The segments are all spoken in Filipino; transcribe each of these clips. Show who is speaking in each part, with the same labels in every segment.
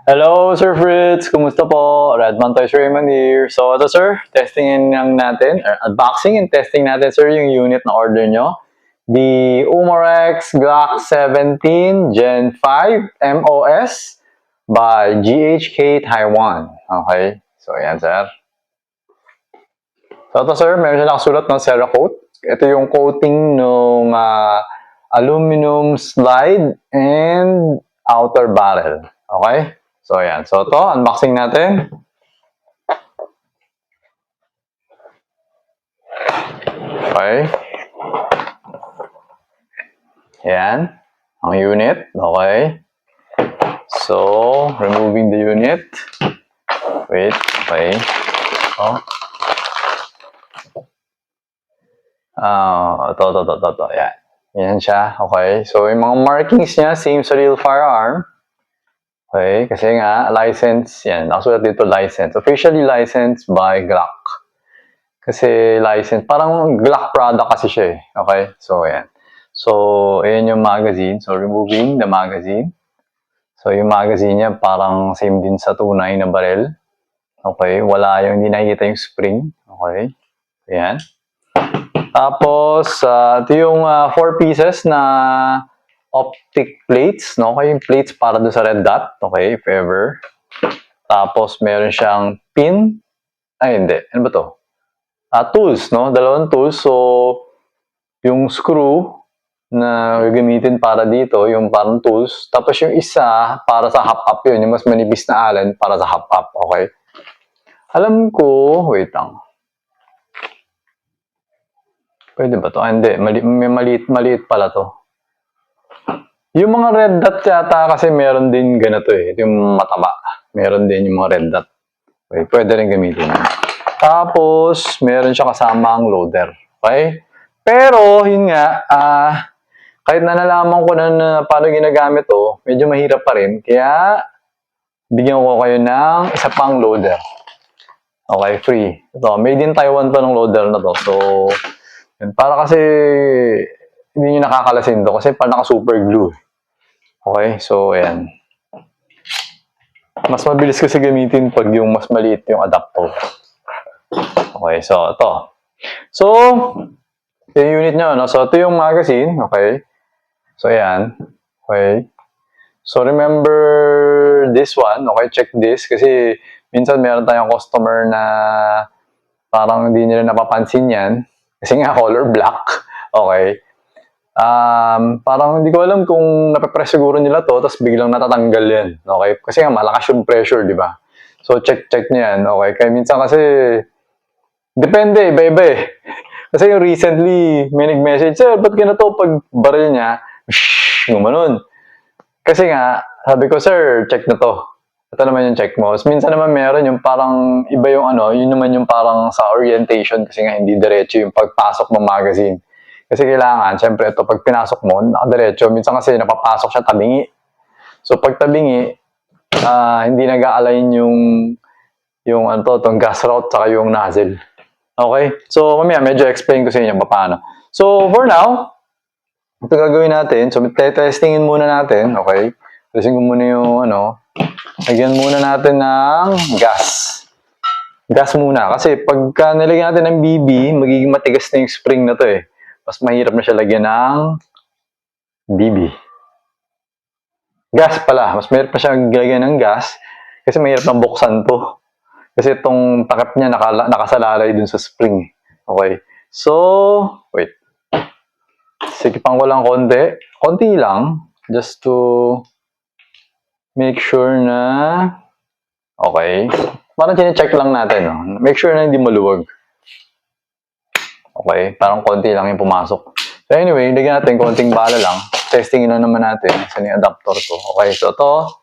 Speaker 1: Hello, Sir Fritz! Kumusta po? Redman Toys Raymond here. So, ito sir, testingin lang natin, or unboxing and testing natin sir yung unit na order nyo. The Umarex Glock 17 Gen 5 MOS by GHK Taiwan. Okay, so yan sir. So, ito sir, meron siya nakasulat ng Cerakote. Ito yung coating ng aluminum slide and outer barrel. Okay? So, ayan. So, ito, unboxing natin. Okay. Ayan. Ang unit. Okay. So, removing the unit. Wait. Okay. Oh. Ito. Ayan. Ayan siya. Okay. So, yung mga markings niya, same sa real firearm. Okay. Kasi nga, license. Yan. Nakasulat dito license. Officially licensed by Glock. Kasi license, parang Glock product kasi siya eh. Okay? So, ayan. So, ayan yung magazine. So, removing the magazine. So, yung magazine niya parang same din sa tunay na barrel. Okay? Wala yung, hindi nakikita yung spring. Okay? Ayan. Tapos, ito yung 4 pieces na optic plates. No? Okay? Yung plates para doon sa red dot. Okay? If ever. Tapos, meron siyang pin. Ay, hindi. Ano ba to? Tools, no? Dalawang tools. So, yung screw na gagamitin para dito, yung parang tools. Tapos yung isa, para sa hop-up yun. Yung mas manipis na allen, para sa hop-up. Okay? Alam ko, wait lang. Pwede ba to? Hindi. May maliit pala to. Yung mga red dot yata kasi meron din ganito eh. Yung mataba. Meron din yung mga red dot. Okay, pwede rin gamitin. Tapos, meron siya kasama ang loader. Okay? Pero, yun nga, kahit na nalaman ko na paano ginagamit to, medyo mahirap pa rin. Kaya, bigyan ko kayo ng isa pang loader. Okay, free. Ito, made in Taiwan pa ng loader na to. So, yun, para kasi hindi nyo nakakalasin to kasi parang naka-super glue. Okay, so ayan. Mas mabilis kasi gamitin pag yung mas maliit yung adapter. Okay, so ito. So, yung unit nyo, no? So, ito yung magazine. Okay. So, ayan. Okay. So, remember this one. Okay, check this. Kasi, minsan meron tayong customer na parang hindi nila napapansin yan. Kasi nga, color black. Okay. Parang hindi ko alam kung nape-press siguro nila to, tapos biglang natatanggal yan. Okay? Kasi nga, malakas yung pressure, di ba? So, check nyo yan. Okay? Kaya minsan kasi, depende, iba-iba eh. Kasi yung recently, may nag-message, sir, ba't ganito pag baril niya, gumanon. Kasi nga, sabi ko, sir, check na to. Ito naman yung check mo. Minsan naman meron yung parang, iba yung ano, yun naman yung parang sa orientation kasi nga hindi diretso yung pagpasok ng magazine. Kasi kailangan, syempre ito, pag pinasok mo, nakadiretso, minsan kasi napapasok siya tabingi. So, pag tabingi, hindi nag-a-align yung ano to, itong gas route, saka yung nozzle. Okay? So, mamaya, medyo explain ko sa inyo paano. So, for now, ito gagawin natin. So, testingin muna natin. Okay? Testingin ko muna yung ano. Lagyan muna natin ng gas. Gas muna. Kasi pagka nilagyan natin ng BB, magiging matigas na yung spring na to eh. Mas mahirap na siya lagyan ng BB. Gas pala. Mas mahirap na siya lagyan ng gas. Kasi mahirap na buksan to. Kasi itong takip niya nakasalalay dun sa spring. Okay. So, wait. Sikipan ko lang konti. Konti lang. Just to make sure na okay. Parang chine-check lang natin. No? Make sure na hindi maluwag. Okay. Parang konti lang yung pumasok. So anyway, lagyan natin konting bala lang. Testingin na naman natin. Saan yung adapter to. Okay. So ito.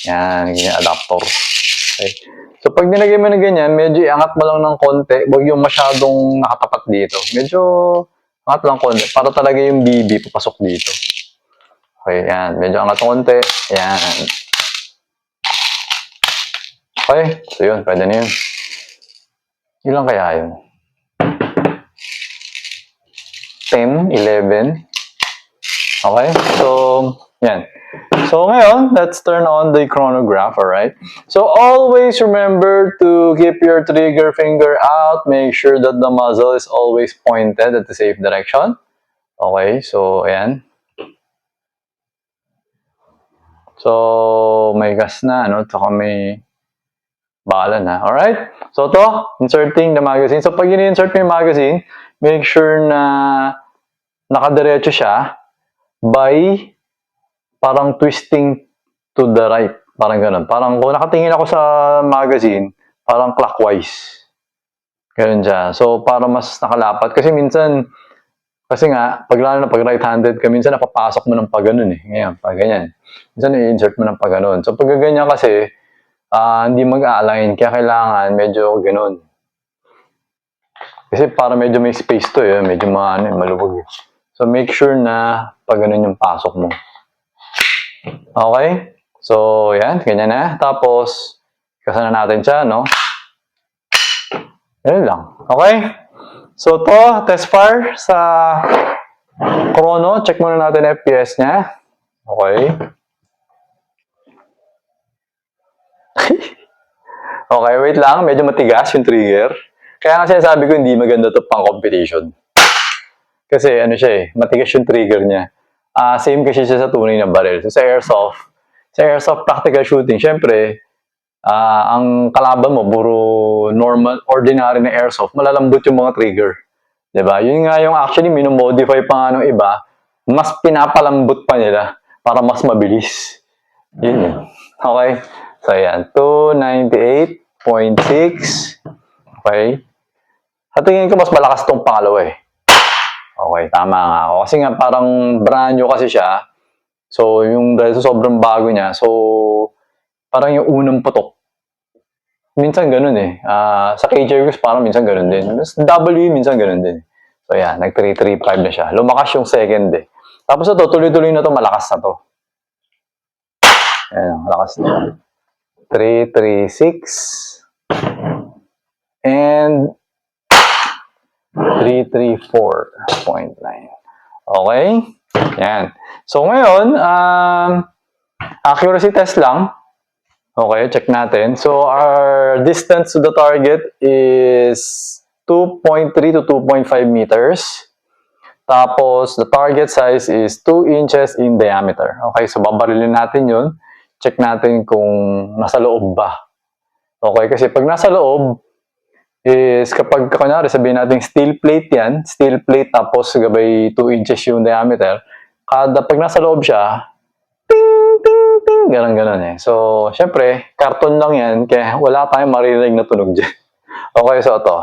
Speaker 1: Yan. Yung adapter. Okay. So, pag nilagay mo na ganyan, medyo iangat mo lang ng konti. Huwag yung masyadong nakatapat dito. Medyo angat lang konti. Para talaga yung BB papasok dito. Okay, yan. Medyo angat ng konti. Yan. Okay. So, yun. Pwede na yun. Ilan kaya yun? 10, 11. Okay? So, yan. So, ngayon, let's turn on the chronograph, alright? So, always remember to keep your trigger finger out. Make sure that the muzzle is always pointed at the safe direction. Okay, so, ayan. So, may gas na, no? Tsaka may bala na. Alright? So, to, inserting the magazine. So, pag in-insert mo yung magazine, make sure na nakadiretso siya by parang twisting to the right. Parang ganun. Parang kung nakatingin ako sa magazine, parang clockwise. Ganun siya. So, para mas nakalapat. Kasi minsan, kasi nga, pag lalo na pag right-handed ka, minsan napapasok mo ng pag ganun eh. Ngayon, pag ganyan. Minsan i-insert mo ng pag ganun. So, pag ganyan kasi, hindi mag-align. Kaya kailangan medyo ganun. Kasi para medyo may space to eh. Medyo maluwag eh. So, make sure na pag ganun yung pasok mo. Okay? So, yan. Ganyan na. Tapos, kasana natin siya, no? Ganun lang. Okay? So, to, test fire sa chrono. Check muna natin FPS niya. Okay? Okay, wait lang. Medyo matigas yung trigger. Kaya nga sinasabi ko, hindi maganda to pang competition. Kasi ano siya eh, matigas yung trigger niya. Same kasi siya sa tunay na barrel. So, sa airsoft practical shooting, syempre, ang kalaban mo, puro normal, ordinary na airsoft, malalambot yung mga trigger. Diba? Yun nga yung actually, minomodify pa nga ng iba, mas pinapalambot pa nila para mas mabilis. Yun yun. Okay? So, yan. 298.6. Okay? Sa tingin ko, mas malakas tong pangalawa eh. Okay, tama nga ako. Kasi nga, parang brand new kasi siya. So, yung dahil sa sobrang bago niya, so, parang yung unang putok. Minsan ganun eh. Sa KJ parang minsan ganun din. Sa W, minsan ganun din. So, yan. Nag-335 na siya. Lumakas yung second eh. Tapos ito, tuloy-tuloy na to, malakas na to. Ayan, malakas na. 336 and 334.9. Okay? Yan. So, ngayon, accuracy test lang. Okay, check natin. So, our distance to the target is 2.3 to 2.5 meters. Tapos, the target size is 2 inches in diameter. Okay, so babarilin natin yun. Check natin kung nasa loob ba. Okay, kasi pag nasa loob, is kapag, kunyari, sabihin natin steel plate yan, steel plate tapos gabay 2 inches yung diameter, pag nasa loob siya, ting, ting, ting, ganon eh. So, syempre, karton lang yan, kaya wala tayong maririnig na tunog dyan. Okay, so ito.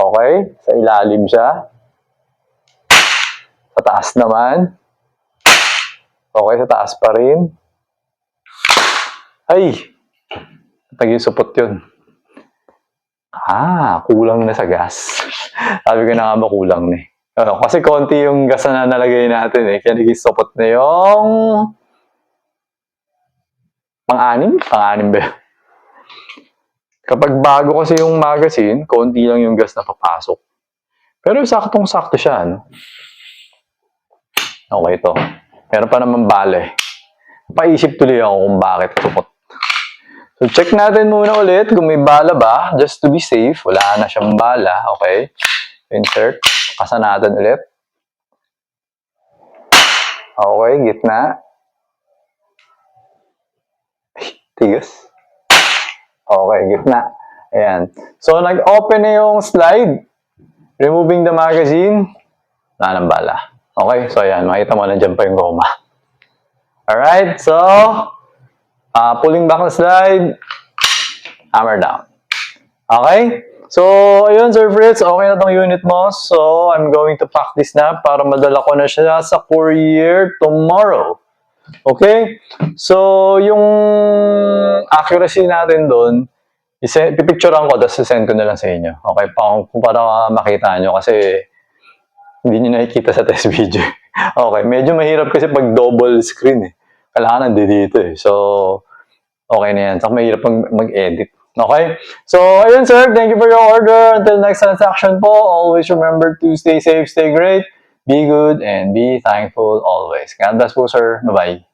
Speaker 1: Okay, sa ilalim siya. Sa taas naman. Okay, sa taas pa rin. Ay! Tagi-supot yun. Kulang na sa gas. Sabi ko na nga ba kulang na eh. Kasi konti yung gas na nalagay natin eh. Kaya nag-supot na yung pang-anim? Pang-anim ba yun? Kapag bago kasi yung magazine, konti lang yung gas na papasok. Pero saktong-sakto siya, no? Okay to. Meron pa naman bale. Paisip tuloy ako kung bakit supot. So, check natin muna ulit kung may bala ba. Just to be safe. Wala na siyang bala. Okay. Insert. Kasa natin ulit. Okay, gitna. Tigas. Okay, gitna. Ayan. So, nag-open na yung slide. Removing the magazine. Wala nang bala. Okay, so ayan. Makita mo, nandiyan pa yung goma. Alright, so, pulling back the slide. Hammer down. Okay? So, ayun, Sir Fritz, okay na tong unit mo. So, I'm going to pack this na para madala ko na siya sa courier tomorrow. Okay? So, yung accuracy natin doon, pipicturean ko, tapos send ko na lang sa inyo. Okay? Para makita nyo kasi hindi nyo nakikita sa test video. Okay, medyo mahirap kasi pag double screen eh. Kailangan nandito eh. So, okay na yan. Saka mahirap mag-edit. Okay? So, ayun sir. Thank you for your order. Until next transaction po, always remember to stay safe, stay great. Be good and be thankful always. God bless po, sir. Bye-bye.